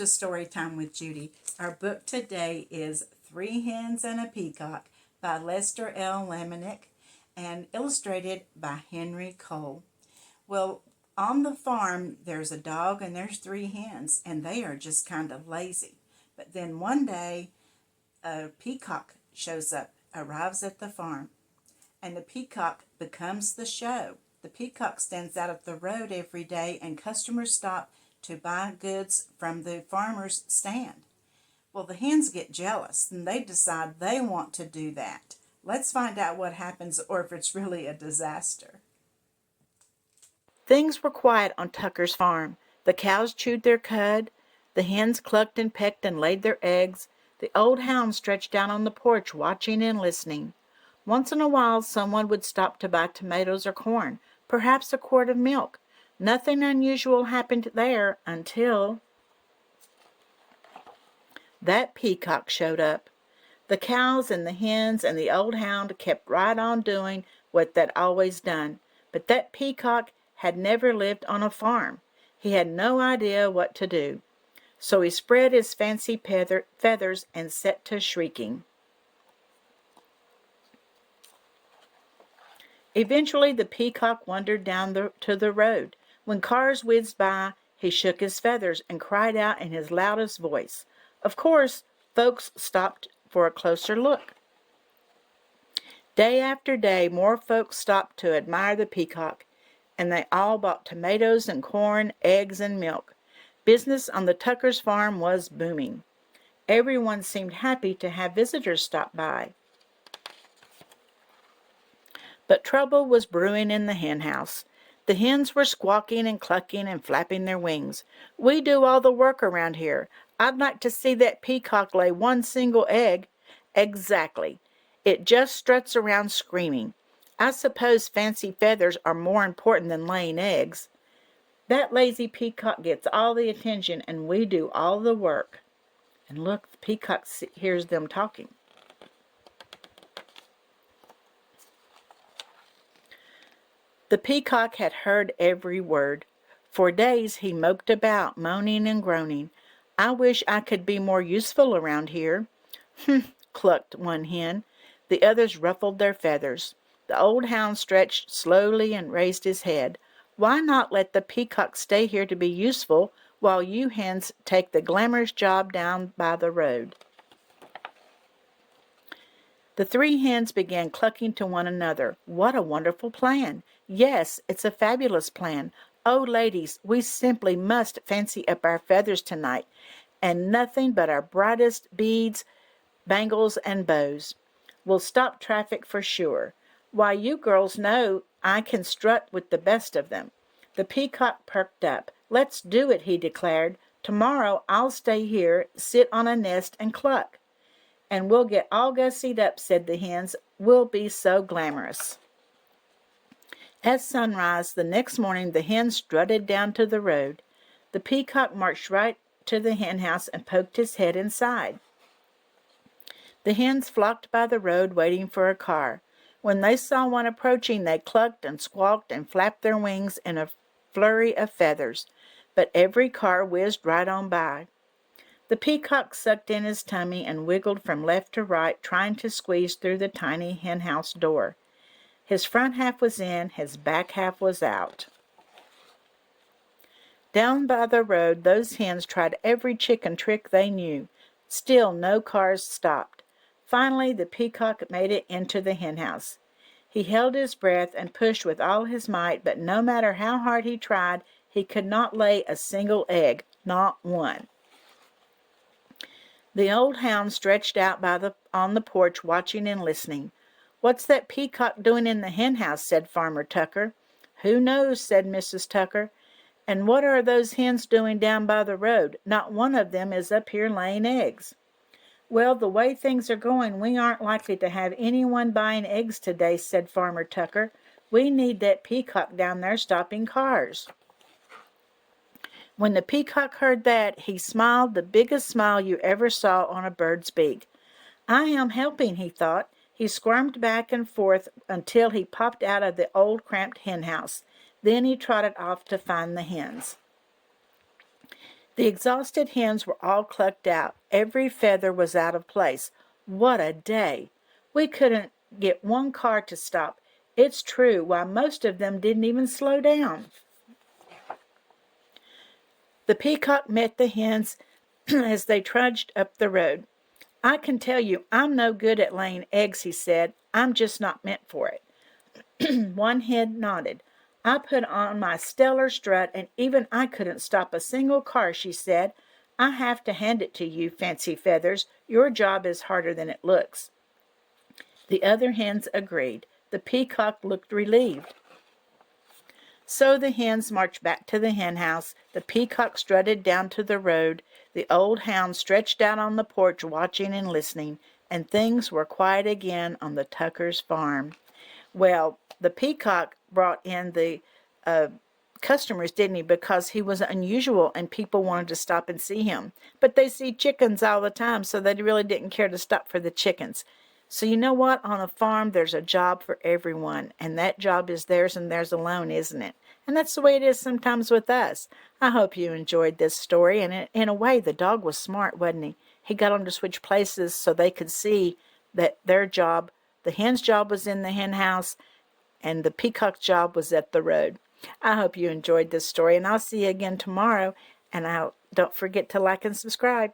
to Storytime with Judy. Our book today is Three Hens and a Peacock by Lester L. Lamanick and illustrated by Henry Cole. Well, on the farm, there's a dog and there's three hens, and they are just kind of lazy. But then one day, a peacock shows up, arrives at the farm, and the peacock becomes the show. The peacock stands out at the road every day, and customers stop to buy goods from the farmer's stand. Well, the hens get jealous, and they decide they want to do that. Let's find out what happens, or if it's really a disaster. Things were quiet on Tucker's farm. The cows chewed their cud, the hens clucked and pecked and laid their eggs, the old hound stretched out on the porch watching and listening. Once in a while someone would stop to buy tomatoes or corn, perhaps a quart of milk. Nothing unusual happened there until that peacock showed up. The cows and the hens and the old hound kept right on doing what they'd always done, but that peacock had never lived on a farm. He had no idea what to do. So he spread his fancy feathers and set to shrieking. Eventually the peacock wandered down to the road. When cars whizzed by, he shook his feathers and cried out in his loudest voice. Of course, folks stopped for a closer look. Day after day, more folks stopped to admire the peacock, and they all bought tomatoes and corn, eggs and milk. Business on the Tuckers' farm was booming. Everyone seemed happy to have visitors stop by. But trouble was brewing in the hen house. The hens were squawking and clucking and flapping their wings. We do all the work around here. I'd like to see that peacock lay one single egg. Exactly. It just struts around screaming. I suppose fancy feathers are more important than laying eggs. That lazy peacock gets all the attention and we do all the work. And look, the peacock hears them talking. The peacock had heard every word. For days he moped about, moaning and groaning. I wish I could be more useful around here. Humph, clucked one hen. The others ruffled their feathers. The old hound stretched slowly and raised his head. Why not let the peacock stay here to be useful while you hens take the glamorous job down by the road? The three hens began clucking to one another. What a wonderful plan! Yes, it's a fabulous plan. Oh, ladies, we simply must fancy up our feathers tonight, and nothing but our brightest beads, bangles, and bows. We'll stop traffic for sure. Why, you girls know I can strut with the best of them. The peacock perked up. Let's do it, he declared. Tomorrow I'll stay here, sit on a nest, and cluck. And we'll get all gussied up, said the hens. We'll be so glamorous. At sunrise the next morning the hens strutted down to the road. The peacock marched right to the hen house and poked his head inside. The hens flocked by the road waiting for a car. When they saw one approaching, they clucked and squawked and flapped their wings in a flurry of feathers. But every car whizzed right on by. The peacock sucked in his tummy and wiggled from left to right, trying to squeeze through the tiny hen house door. His front half was in, his back half was out. Down by the road, those hens tried every chicken trick they knew. Still, no cars stopped. Finally, the peacock made it into the hen house. He held his breath and pushed with all his might, but no matter how hard he tried, he could not lay a single egg, not one. The old hound stretched out on the porch watching and listening. What's that peacock doing in the hen house? Said Farmer Tucker. Who knows? Said Mrs. Tucker. And what are those hens doing down by the road? Not one of them is up here laying eggs. Well, the way things are going, we aren't likely to have anyone buying eggs today, said Farmer Tucker. We need that peacock down there stopping cars. When the peacock heard that, he smiled the biggest smile you ever saw on a bird's beak. I am helping, he thought. He squirmed back and forth until he popped out of the old cramped hen house. Then he trotted off to find the hens. The exhausted hens were all clucked out. Every feather was out of place. What a day! We couldn't get one car to stop. It's true, why most of them didn't even slow down. The peacock met the hens as they trudged up the road. I can tell you, I'm no good at laying eggs, he said. I'm just not meant for it. One hen nodded. I put on my stellar strut, and even I couldn't stop a single car, she said. I have to hand it to you, Fancy Feathers. Your job is harder than it looks. The other hens agreed. The peacock looked relieved. So the hens marched back to the hen house. The peacock strutted down to the road. The old hound stretched out on the porch watching and listening, and things were quiet again on the Tuckers' farm. Well, the peacock brought in the customers, didn't he? Because he was unusual and people wanted to stop and see him. But they see chickens all the time, so they really didn't care to stop for the chickens. So you know what? On a farm, there's a job for everyone, and that job is theirs and theirs alone, isn't it? And that's the way it is sometimes with us. I hope you enjoyed this story, and in a way, the dog was smart, wasn't he? He got them to switch places so they could see that their job, the hen's job, was in the hen house, and the peacock's job was at the road. I hope you enjoyed this story, and I'll see you again tomorrow, and don't forget to like and subscribe.